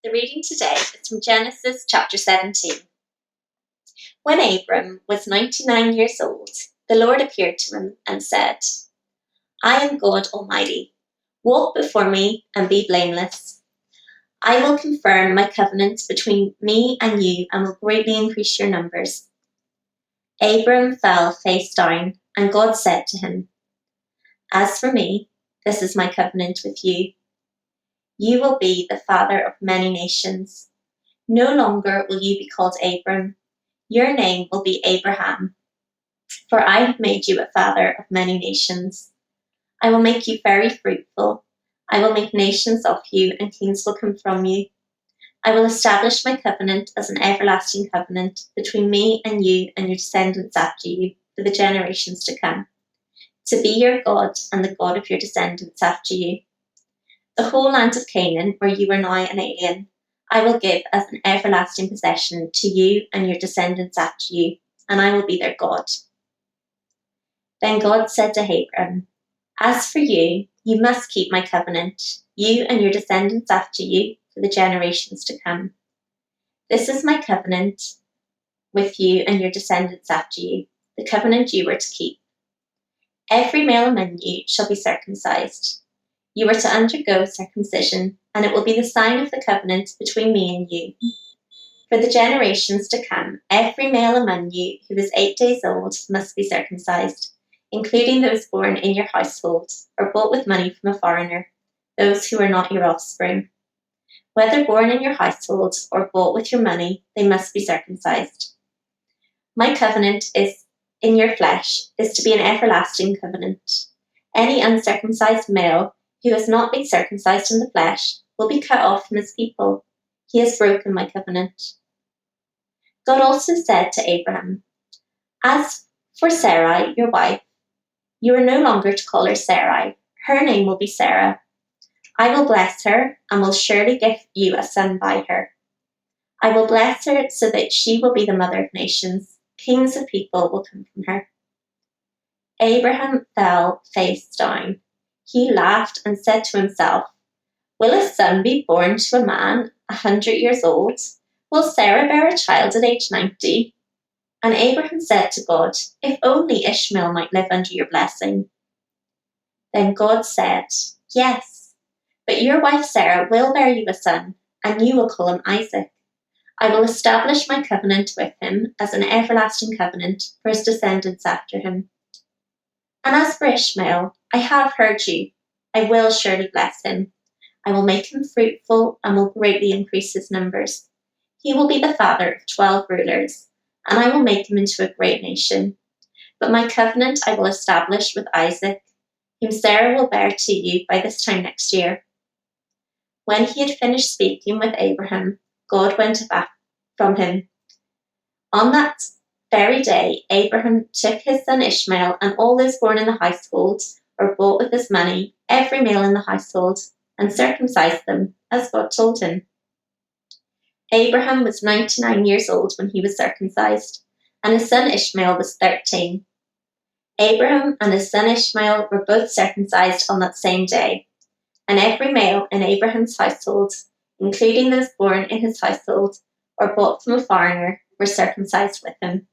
The reading today is from Genesis chapter 17. When Abram was 99 years old, the Lord appeared to him and said, I am God Almighty. Walk before me and be blameless. I will confirm my covenant between me and you and will greatly increase your numbers. Abram fell face down, and God said to him, As for me, this is my covenant with you. You will be the father of many nations. No longer will you be called Abram. Your name will be Abraham, for I have made you a father of many nations. I will make you very fruitful. I will make nations of you, and kings will come from you. I will establish my covenant as an everlasting covenant between me and you and your descendants after you for the generations to come, to be your God and the God of your descendants after you. The whole land of Canaan, where you are now an alien, I will give as an everlasting possession to you and your descendants after you, and I will be their God. Then God said to Abram, As for you, you must keep my covenant, you and your descendants after you, for the generations to come. This is my covenant with you and your descendants after you, the covenant you were to keep. Every male among you shall be circumcised. You are to undergo circumcision, and it will be the sign of the covenant between me and you. For the generations to come, every male among you who is 8 days old must be circumcised, including those born in your household or bought with money from a foreigner, those who are not your offspring. Whether born in your household or bought with your money, they must be circumcised. My covenant is in your flesh is to be an everlasting covenant. Any uncircumcised male who has not been circumcised in the flesh will be cut off from his people. He has broken my covenant. God also said to Abraham, As for Sarai, your wife, you are no longer to call her Sarai. Her name will be Sarah. I will bless her and will surely give you a son by her. I will bless her so that she will be the mother of nations. Kings of people will come from her. Abraham fell face down. He laughed and said to himself, Will a son be born to a man 100 years old? Will Sarah bear a child at age 90? And Abraham said to God, If only Ishmael might live under your blessing. Then God said, Yes, but your wife Sarah will bear you a son, and you will call him Isaac. I will establish my covenant with him as an everlasting covenant for his descendants after him. And as for Ishmael, I have heard you. I will surely bless him. I will make him fruitful and will greatly increase his numbers. He will be the father of 12 rulers, and I will make him into a great nation. But my covenant I will establish with Isaac, whom Sarah will bear to you by this time next year. When he had finished speaking with Abraham, God went back from him. On that very day, Abraham took his son Ishmael and all those born in the household or bought with his money, every male in the household, and circumcised them, as God told him. Abraham was 99 years old when he was circumcised, and his son Ishmael was 13. Abraham and his son Ishmael were both circumcised on that same day, and every male in Abraham's household, including those born in his household or bought from a foreigner, were circumcised with him.